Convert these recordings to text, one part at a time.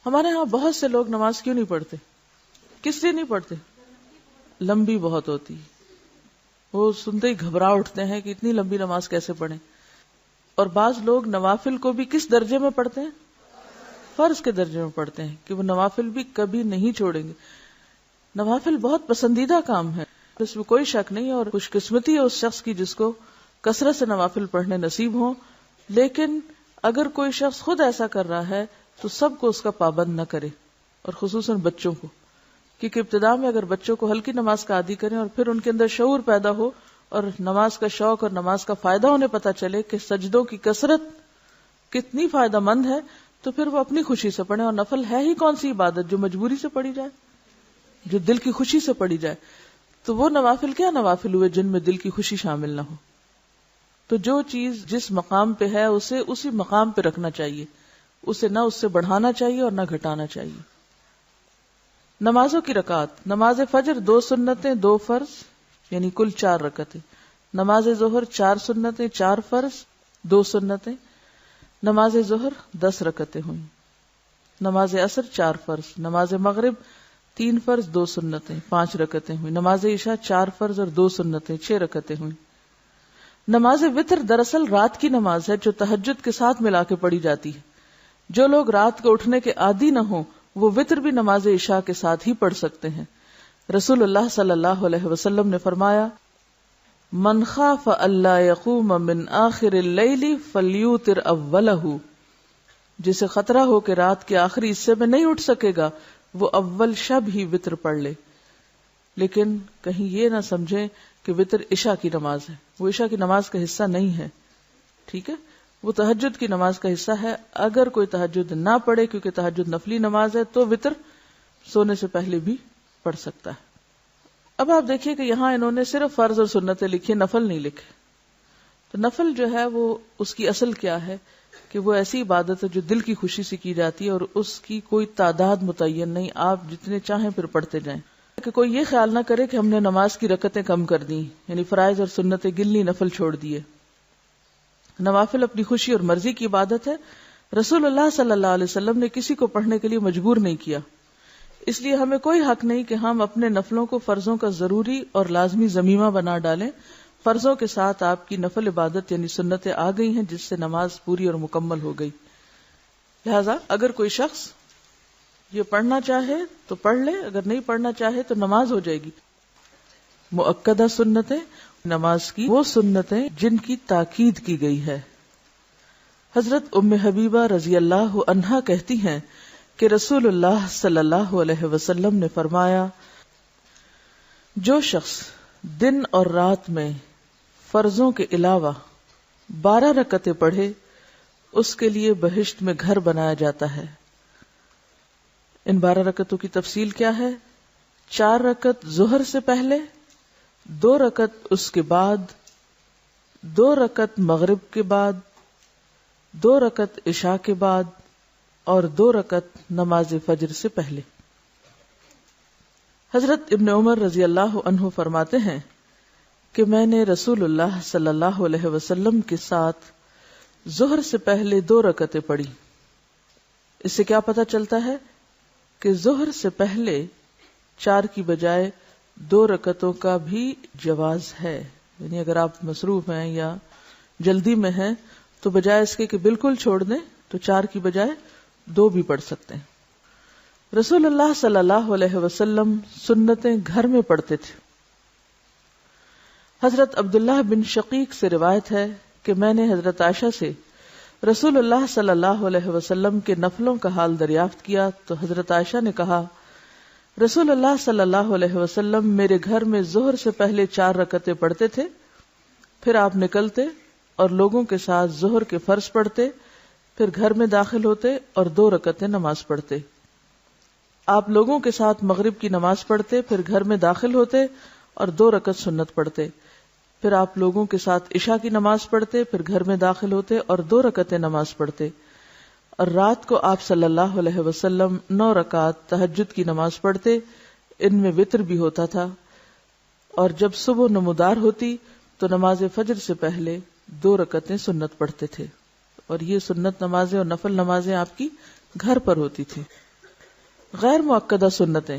ہمارے ہاں بہت سے لوگ نماز کیوں نہیں پڑھتے؟ کس لیے نہیں پڑھتے؟ لمبی بہت ہوتی، وہ سنتے ہی گھبرا اٹھتے ہیں کہ اتنی لمبی نماز کیسے پڑھیں. اور بعض لوگ نوافل کو بھی کس درجے میں پڑھتے ہیں؟ فرض کے درجے میں پڑھتے ہیں کہ وہ نوافل بھی کبھی نہیں چھوڑیں گے. نوافل بہت پسندیدہ کام ہے، اس میں کوئی شک نہیں، اور خوش قسمتی ہے اس شخص کی جس کو کثرت سے نوافل پڑھنے نصیب ہوں. لیکن اگر کوئی شخص خود ایسا کر رہا ہے تو سب کو اس کا پابند نہ کرے، اور خصوصاً بچوں کو، کیونکہ ابتدا میں اگر بچوں کو ہلکی نماز کا عادی کریں اور پھر ان کے اندر شعور پیدا ہو اور نماز کا شوق اور نماز کا فائدہ انہیں پتہ چلے کہ سجدوں کی کثرت کتنی فائدہ مند ہے، تو پھر وہ اپنی خوشی سے پڑھیں. اور نفل ہے ہی کون سی عبادت جو مجبوری سے پڑھی جائے، جو دل کی خوشی سے پڑھی جائے؟ تو وہ نوافل کیا نوافل ہوئے جن میں دل کی خوشی شامل نہ ہو. تو جو چیز جس مقام پہ ہے اسے اسی مقام پہ رکھنا چاہیے، اسے نہ اس سے بڑھانا چاہیے اور نہ گھٹانا چاہیے. نمازوں کی رکعات: نماز فجر 2 سنتیں 2 فرض یعنی کل 4 رکعتیں. نماز ظہر 4 سنتیں 4 فرض 2 سنتیں. نماز ظہر 10 رکعتیں ہوئیں. نماز عصر 4 فرض. نماز مغرب 3 فرض 2 سنتیں 5 رکعتیں ہوئیں. نماز عشاء 4 فرض اور 2 سنتیں 6 رکعتیں ہوئیں. نماز وتر دراصل رات کی نماز ہے جو تہجد کے ساتھ ملا کے پڑھی جاتی ہے. جو لوگ رات کو اٹھنے کے عادی نہ ہوں وہ وتر بھی نماز عشاء کے ساتھ ہی پڑھ سکتے ہیں. رسول اللہ صلی اللہ علیہ وسلم نے فرمایا: من خاف اللہ یقوم من آخر اللیل فلیوتر اولہ، جسے خطرہ ہو کہ رات کے آخری حصے میں نہیں اٹھ سکے گا وہ اول شب ہی وتر پڑھ لے. لیکن کہیں یہ نہ سمجھیں کہ وتر عشاء کی نماز ہے، وہ عشاء کی نماز کا حصہ نہیں ہے. ٹھیک ہے، وہ تہجد کی نماز کا حصہ ہے. اگر کوئی تہجد نہ پڑھے کیونکہ تہجد نفلی نماز ہے تو وتر سونے سے پہلے بھی پڑھ سکتا ہے. اب آپ دیکھیے کہ یہاں انہوں نے صرف فرض اور سنتیں لکھی، نفل نہیں لکھے. تو نفل جو ہے وہ اس کی اصل کیا ہے کہ وہ ایسی عبادت ہے جو دل کی خوشی سے کی جاتی ہے اور اس کی کوئی تعداد متعین نہیں، آپ جتنے چاہیں پھر پڑھتے جائیں. کہ کوئی یہ خیال نہ کرے کہ ہم نے نماز کی رکعتیں کم کر دیں، یعنی فرائض اور سنتیں گنلی، نفل چھوڑ دیے. نوافل اپنی خوشی اور مرضی کی عبادت ہے. رسول اللہ صلی اللہ علیہ وسلم نے کسی کو پڑھنے کے لیے مجبور نہیں کیا، اس لیے ہمیں کوئی حق نہیں کہ ہم اپنے نفلوں کو فرضوں کا ضروری اور لازمی ضمیمہ بنا ڈالیں. فرضوں کے ساتھ آپ کی نفل عبادت یعنی سنتیں آ گئی ہیں جس سے نماز پوری اور مکمل ہو گئی. لہذا اگر کوئی شخص یہ پڑھنا چاہے تو پڑھ لے، اگر نہیں پڑھنا چاہے تو نماز ہو جائے گی. مؤکدہ سنتیں: نماز کی وہ سنتیں جن کی تاکید کی گئی ہے. حضرت ام حبیبہ رضی اللہ عنہا کہتی ہیں کہ رسول اللہ صلی اللہ علیہ وسلم نے فرمایا: جو شخص دن اور رات میں فرضوں کے علاوہ 12 رکعتیں پڑھے اس کے لیے بہشت میں گھر بنایا جاتا ہے. ان 12 رکعتوں کی تفصیل کیا ہے؟ 4 رکعت ظہر سے پہلے، 2 رکعت اس کے بعد، 2 رکعت مغرب کے بعد، 2 رکعت عشاء کے بعد اور 2 رکعت نماز فجر سے پہلے. حضرت ابن عمر رضی اللہ عنہ فرماتے ہیں کہ میں نے رسول اللہ صلی اللہ علیہ وسلم کے ساتھ ظہر سے پہلے 2 رکعتیں پڑھی. اس سے کیا پتہ چلتا ہے کہ ظہر سے پہلے 4 کی بجائے 2 رکعتوں کا بھی جواز ہے. یعنی اگر آپ مصروف ہیں یا جلدی میں ہیں تو بجائے اس کے کہ بالکل چھوڑ دیں تو 4 کی بجائے 2 بھی پڑھ سکتے ہیں. رسول اللہ صلی اللہ علیہ وسلم سنتیں گھر میں پڑھتے تھے. حضرت عبداللہ بن شقیق سے روایت ہے کہ میں نے حضرت عائشہ سے رسول اللہ صلی اللہ علیہ وسلم کے نفلوں کا حال دریافت کیا تو حضرت عائشہ نے کہا: رسول اللہ صلی اللہ علیہ وسلم میرے گھر میں ظہر سے پہلے 4 رکعتیں پڑھتے تھے، پھر آپ نکلتے اور لوگوں کے ساتھ ظہر کے فرض پڑھتے، پھر گھر میں داخل ہوتے اور 2 رکعتیں نماز پڑھتے. آپ لوگوں کے ساتھ مغرب کی نماز پڑھتے، پھر گھر میں داخل ہوتے اور 2 رکعت سنت پڑھتے، پھر آپ لوگوں کے ساتھ عشاء کی نماز پڑھتے، پھر گھر میں داخل ہوتے اور 2 رکعتیں نماز پڑھتے. اور رات کو آپ صلی اللہ علیہ وسلم 9 رکعت تہجد کی نماز پڑھتے، ان میں وتر بھی ہوتا تھا. اور جب صبح نمودار ہوتی تو نماز فجر سے پہلے 2 رکعتیں سنت پڑھتے تھے. اور یہ سنت نمازیں اور نفل نمازیں آپ کی گھر پر ہوتی تھی. غیر مؤکدہ سنتیں.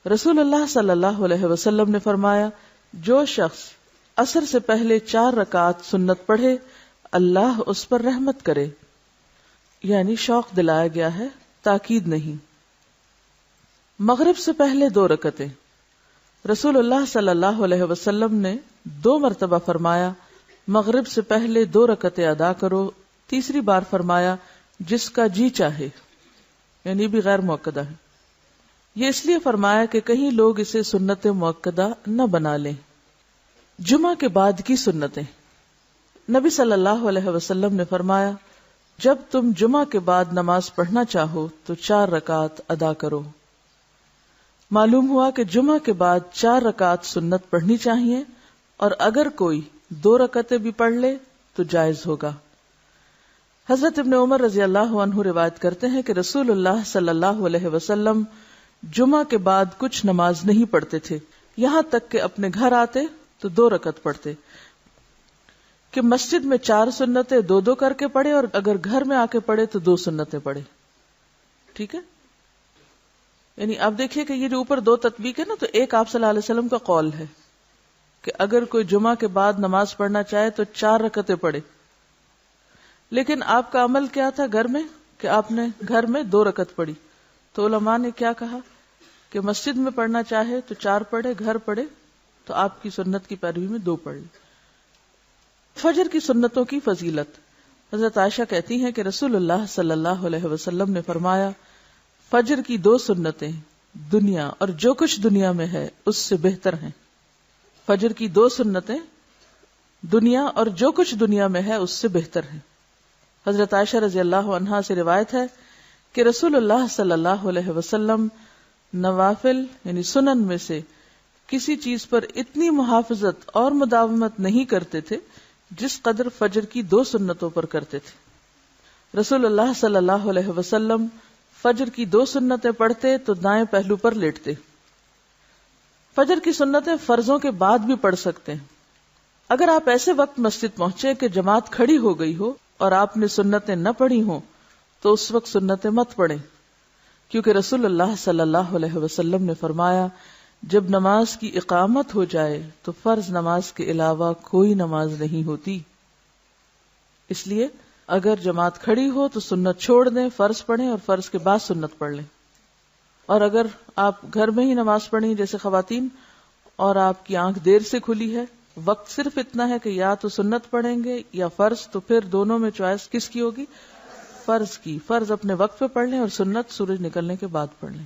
رسول اللہ صلی اللہ علیہ وسلم نے فرمایا جو شخص عصر سے پہلے 4 رکعت سنت پڑھے اللہ اس پر رحمت کرے. یعنی شوق دلایا گیا ہے، تاکید نہیں. مغرب سے پہلے 2 رکعتیں. رسول اللہ صلی اللہ علیہ وسلم نے 2 مرتبہ فرمایا مغرب سے پہلے 2 رکعتیں ادا کرو. تیسری بار فرمایا جس کا جی چاہے، یعنی بھی غیر مؤکدہ ہے. یہ اس لیے فرمایا کہ کہیں لوگ اسے سنت مؤکدہ نہ بنا لیں. جمعہ کے بعد کی سنتیں. نبی صلی اللہ علیہ وسلم نے فرمایا جب تم جمعہ کے بعد نماز پڑھنا چاہو تو 4 رکعت ادا کرو. معلوم ہوا کہ جمعہ کے بعد 4 رکعت سنت پڑھنی چاہیے، اور اگر کوئی 2 رکعتیں بھی پڑھ لے تو جائز ہوگا. حضرت ابن عمر رضی اللہ عنہ روایت کرتے ہیں کہ رسول اللہ صلی اللہ علیہ وسلم جمعہ کے بعد کچھ نماز نہیں پڑھتے تھے، یہاں تک کہ اپنے گھر آتے تو 2 رکعت پڑھتے، کہ مسجد میں 4 سنتیں 2 کر کے پڑھے، اور اگر گھر میں آ کے پڑھے تو 2 سنتیں پڑھے. ٹھیک ہے، یعنی آپ دیکھیے کہ یہ جو اوپر 2 تطبیق ہے نا، تو ایک آپ صلی اللہ علیہ وسلم کا قول ہے کہ اگر کوئی جمعہ کے بعد نماز پڑھنا چاہے تو 4 رکعتیں پڑھے. لیکن آپ کا عمل کیا تھا گھر میں، کہ آپ نے گھر میں 2 رکعت پڑھی. تو علماء نے کیا کہا کہ مسجد میں پڑھنا چاہے تو 4 پڑھے، گھر پڑھے تو آپ کی سنت کی پیروی میں 2 پڑھ لی. فجر کی سنتوں کی فضیلت. حضرت عائشہ کہتی ہیں کہ رسول اللہ صلی اللہ علیہ وسلم نے فرمایا فجر کی 2 سنتیں دنیا اور جو کچھ دنیا میں ہے اس سے بہتر ہیں. فجر کی 2 سنتیں دنیا اور جو کچھ دنیا میں ہے اس سے بہتر ہیں. حضرت عائشہ رضی اللہ عنہا سے روایت ہے کہ رسول اللہ صلی اللہ علیہ وسلم نوافل یعنی سنن میں سے کسی چیز پر اتنی محافظت اور مداومت نہیں کرتے تھے جس قدر فجر کی 2 سنتوں پر کرتے تھے. رسول اللہ صلی اللہ علیہ وسلم فجر کی 2 سنتیں پڑھتے تو دائیں پہلو پر لیٹتے. فجر کی سنتیں فرضوں کے بعد بھی پڑھ سکتے ہیں. اگر آپ ایسے وقت مسجد پہنچے کہ جماعت کھڑی ہو گئی ہو اور آپ نے سنتیں نہ پڑھی ہوں تو اس وقت سنتیں مت پڑھیں، کیونکہ رسول اللہ صلی اللہ علیہ وسلم نے فرمایا جب نماز کی اقامت ہو جائے تو فرض نماز کے علاوہ کوئی نماز نہیں ہوتی. اس لیے اگر جماعت کھڑی ہو تو سنت چھوڑ دیں، فرض پڑھیں اور فرض کے بعد سنت پڑھ لیں. اور اگر آپ گھر میں ہی نماز پڑھیں جیسے خواتین اور آپ کی آنکھ دیر سے کھلی ہے، وقت صرف اتنا ہے کہ یا تو سنت پڑھیں گے یا فرض، تو پھر دونوں میں چوائس کس کی ہوگی؟ فرض کی. فرض اپنے وقت پہ پڑھ لیں اور سنت سورج نکلنے کے بعد پڑھ لیں.